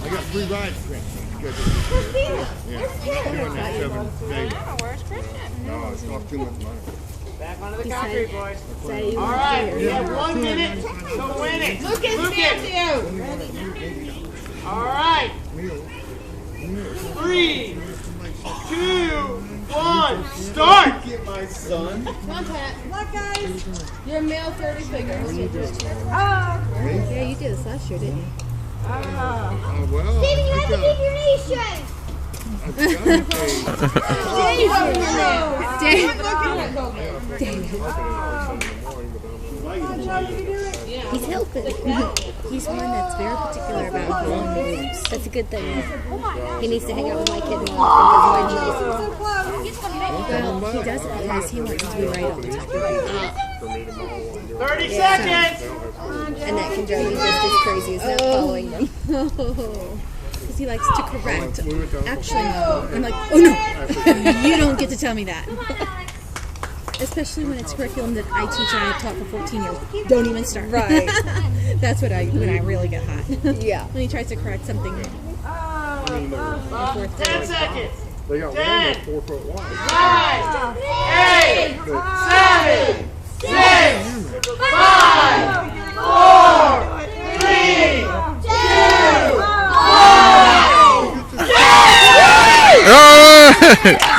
I got 3 rides scheduled. Yeah. Where's Christian? No, it's not too much money. Back onto the concrete, boys. Say All right, we have 1 minute to win it. Lucas, All right. 3, 2, 1, start. Get my son. Come on, Pat. Come on, guys. You're a male 30 fingers. Yeah, you did this last year, didn't you? Oh, well. Steven, you have to keep your knees straight. He's helping. He's one that's very particular about long moves. That's a good thing. He needs to hang out with my kid more often because well, he does it because he wants to be right all the time. 30 seconds. And that can drive you just as crazy as not following them. Because he likes to correct. Actually, no. I'm like, oh no, you don't get to tell me that. Especially when it's curriculum that I teach and I've taught for 14 years. Don't even start. Right. That's when I really get hot. Yeah. When he tries to correct something. 10 seconds. They got 10, 4 foot wide. 9, 8, 7, 6, 5, 4, 3, 2, 1. Oh!